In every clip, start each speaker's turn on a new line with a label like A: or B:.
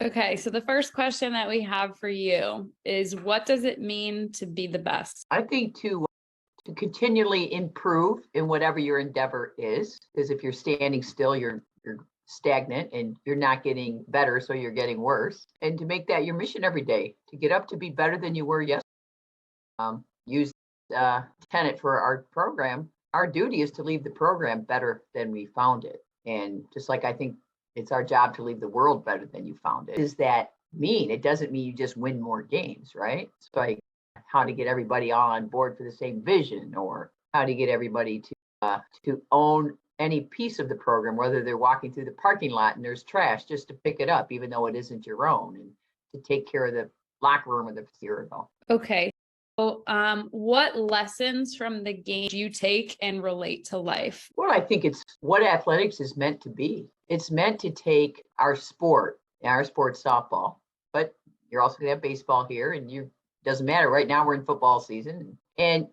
A: Okay, so the first question that we have for you is, what does it mean to be the best?
B: I think to continually improve in whatever your endeavor is, because if you're standing still, you're stagnant and you're not getting better, so you're getting worse. And to make that your mission every day, to get up to be better than you were yesterday. Use tenet for our program. Our duty is to leave the program better than we found it. And just like I think it's our job to leave the world better than you found it. Does that mean? It doesn't mean you just win more games, right? It's like how to get everybody all on board for the same vision, or how to get everybody to own any piece of the program, whether they're walking through the parking lot and there's trash, just to pick it up, even though it isn't your own, and to take care of the locker room of the hero.
A: Okay. So, what lessons from the game do you take and relate to life?
B: Well, I think it's what athletics is meant to be. It's meant to take our sport, softball, but you're also going to have baseball here, and you doesn't matter. Right now, we're in football season, and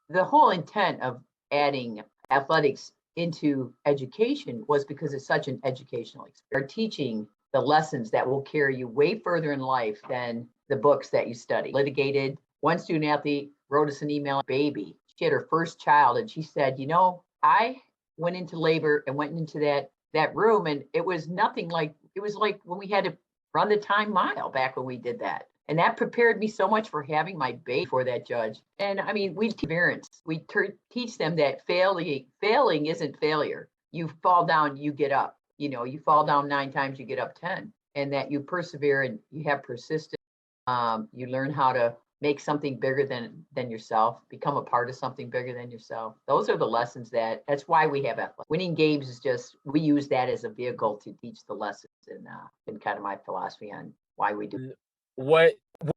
B: the whole intent of adding athletics into education was because it's such an educational experience. They're teaching the lessons that will carry you way further in life than the books that you study. Litigated. One student athlete wrote us an email, baby. She had her first child, and she said, I went into labor and went into that room, and it was nothing like, it was like when we had to run the time mile back when we did that. And that prepared me so much for having my baby for that judge. And I mean, we parents, we teach them that failing isn't failure. You fall down, you get up. You fall down 9 times, you get up 10, and that you persevere and you have persistence. You learn how to make something bigger than yourself, become a part of something bigger than yourself. Those are the lessons that's why we have athletics. Winning games is just, we use that as a vehicle to teach the lessons, and kind of my philosophy on why we do.
C: What would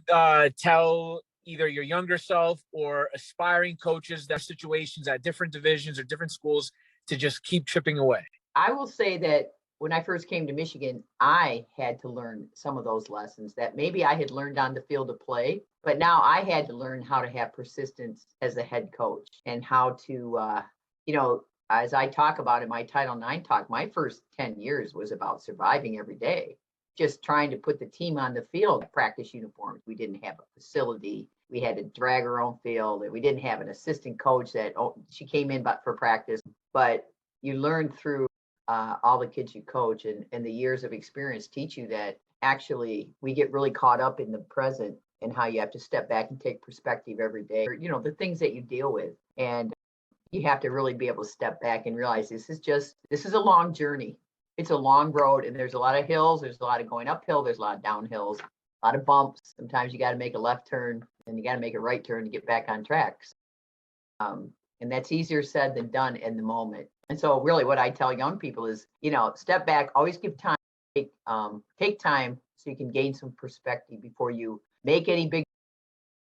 C: you tell either your younger self or aspiring coaches that are situations at different divisions or different schools to just keep chipping away?
B: I will say that when I first came to Michigan, I had to learn some of those lessons that maybe I had learned on the field of play, but now I had to learn how to have persistence as a head coach, and how to, as I talk about in my Title IX talk, my first 10 years was about surviving every day, just trying to put the team on the field. Practice uniforms. We didn't have a facility. We had to drag our own field. We didn't have an assistant coach that she came in but for practice. But you learn through all the kids you coach, and the years of experience teach you that actually we get really caught up in the present and how you have to step back and take perspective every day. The things that you deal with, and you have to really be able to step back and realize this is a long journey. It's a long road, and there's a lot of hills. There's a lot of going uphill. There's a lot of downhills, a lot of bumps. Sometimes you got to make a left turn and you got to make a right turn to get back on track. And that's easier said than done in the moment. And so really what I tell young people is, step back, always give time, take time so you can gain some perspective before you make any big,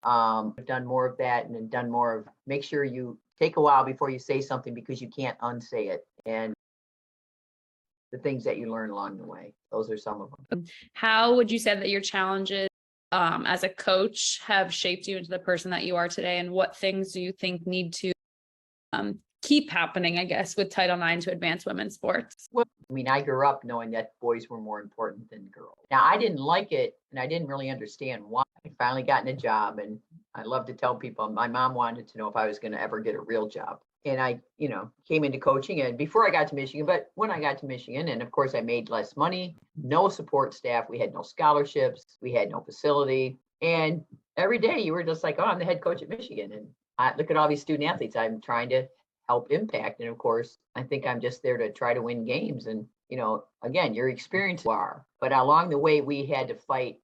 B: I've done more of that, and then done more of, make sure you take a while before you say something, because you can't unsay it. And the things that you learn along the way, those are some of them.
A: How would you say that your challenges as a coach have shaped you into the person that you are today? And what things do you think need to keep happening, I guess, with Title IX to advance women's sports?
B: Well, I grew up knowing that boys were more important than girls. Now, I didn't like it, and I didn't really understand why. I finally gotten a job, and I love to tell people my mom wanted to know if I was going to ever get a real job. And I, came into coaching, and before I got to Michigan, but when I got to Michigan, and of course I made less money, no support staff. We had no scholarships. We had no facility. And every day you were just like, oh, I'm the head coach at Michigan. And I look at all these student athletes I'm trying to help impact. And of course, I think I'm just there to try to win games. And, again, your experience are, but along the way, I had to fight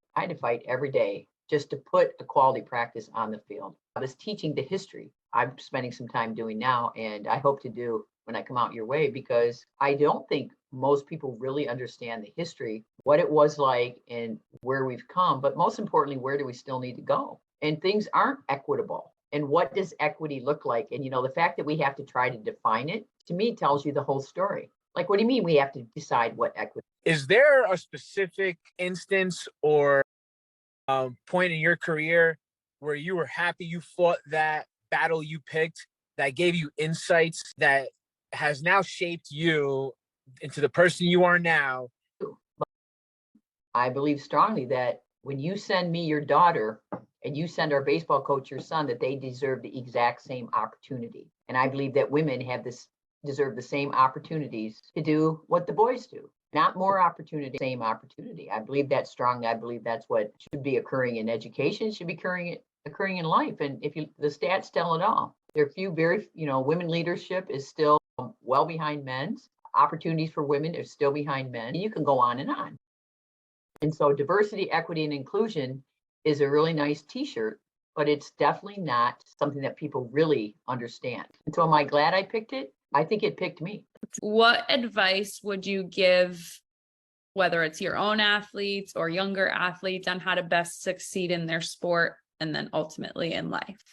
B: every day just to put a quality practice on the field. I was teaching the history. I'm spending some time doing now, and I hope to do when I come out your way, because I don't think most people really understand the history, what it was like and where we've come, but most importantly, where do we still need to go? And things aren't equitable. And what does equity look like? And, the fact that we have to try to define it, to me, tells you the whole story. Like, what do you mean we have to decide what equity?
C: Is there a specific instance or point in your career where you were happy you fought that battle you picked, that gave you insights that has now shaped you into the person you are now?
B: I believe strongly that when you send me your daughter and you send our baseball coach your son, that they deserve the exact same opportunity. And I believe that women deserve the same opportunities to do what the boys do. Not more opportunity, same opportunity. I believe that strongly. I believe that's what should be occurring in education, should be occurring in life. And the stats tell it all. There are women leadership is still well behind men's. Opportunities for women are still behind men. And you can go on and on. And so diversity, equity, and inclusion is a really nice t-shirt, but it's definitely not something that people really understand. And so am I glad I picked it? I think it picked me.
A: What advice would you give, whether it's your own athletes or younger athletes, on how to best succeed in their sport and then ultimately in life?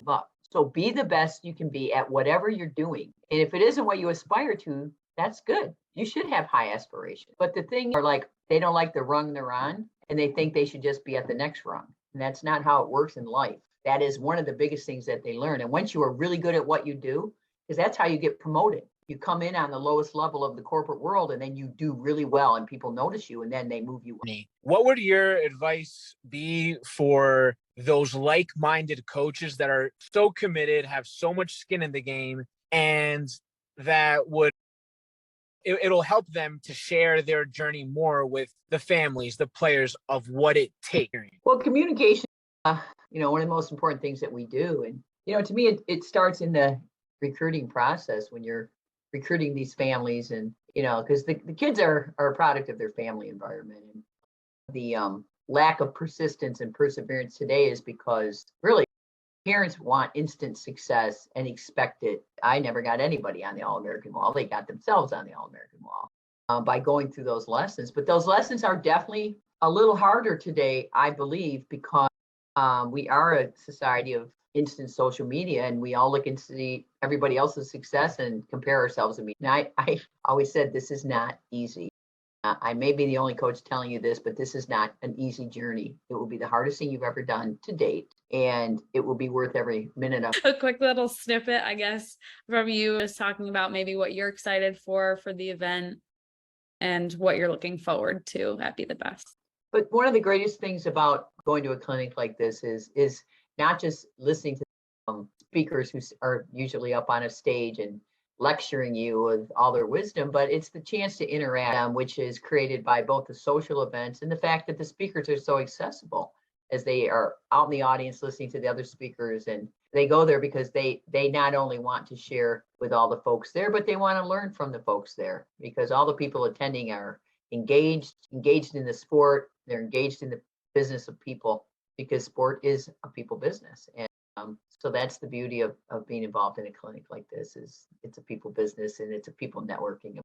B: So be the best you can be at whatever you're doing. And if it isn't what you aspire to, that's good. You should have high aspirations. But the thing are like, they don't like the rung they're on and they think they should just be at the next rung. And that's not how it works in life. That is one of the biggest things that they learn. And once you are really good at what you do, because that's how you get promoted. You come in on the lowest level of the corporate world and then you do really well and people notice you and then they move you.
C: What would your advice be for those like-minded coaches that are so committed, have so much skin in the game, and that it'll help them to share their journey more with the families, the players, of what it takes?
B: Well, communication, one of the most important things that we do. And, to me, it starts in the recruiting process when you're recruiting these families and, because the kids are a product of their family environment. And the lack of persistence and perseverance today is because really parents want instant success and expect it. I never got anybody on the All-American wall. They got themselves on the All-American wall by going through those lessons. But those lessons are definitely a little harder today, I believe, because we are a society of instant social media and we all look and see everybody else's success and compare ourselves to me. And I always said this is not easy. I may be the only coach telling you this, but this is not an easy journey. It will be the hardest thing you've ever done to date, and it will be worth every minute of
A: A quick little snippet, I guess, from you is talking about maybe what you're excited for the event and what you're looking forward to at Be the Best.
B: But one of the greatest things about going to a clinic like this is not just listening to speakers who are usually up on a stage and lecturing you with all their wisdom, but it's the chance to interact, which is created by both the social events and the fact that the speakers are so accessible as they are out in the audience listening to the other speakers. And they go there because they not only want to share with all the folks there, but they want to learn from the folks there, because all the people attending are engaged in the sport. They're engaged in the business of people, because sport is a people business. And so that's the beauty of being involved in a clinic like this. Is it's a people business and it's a people networking.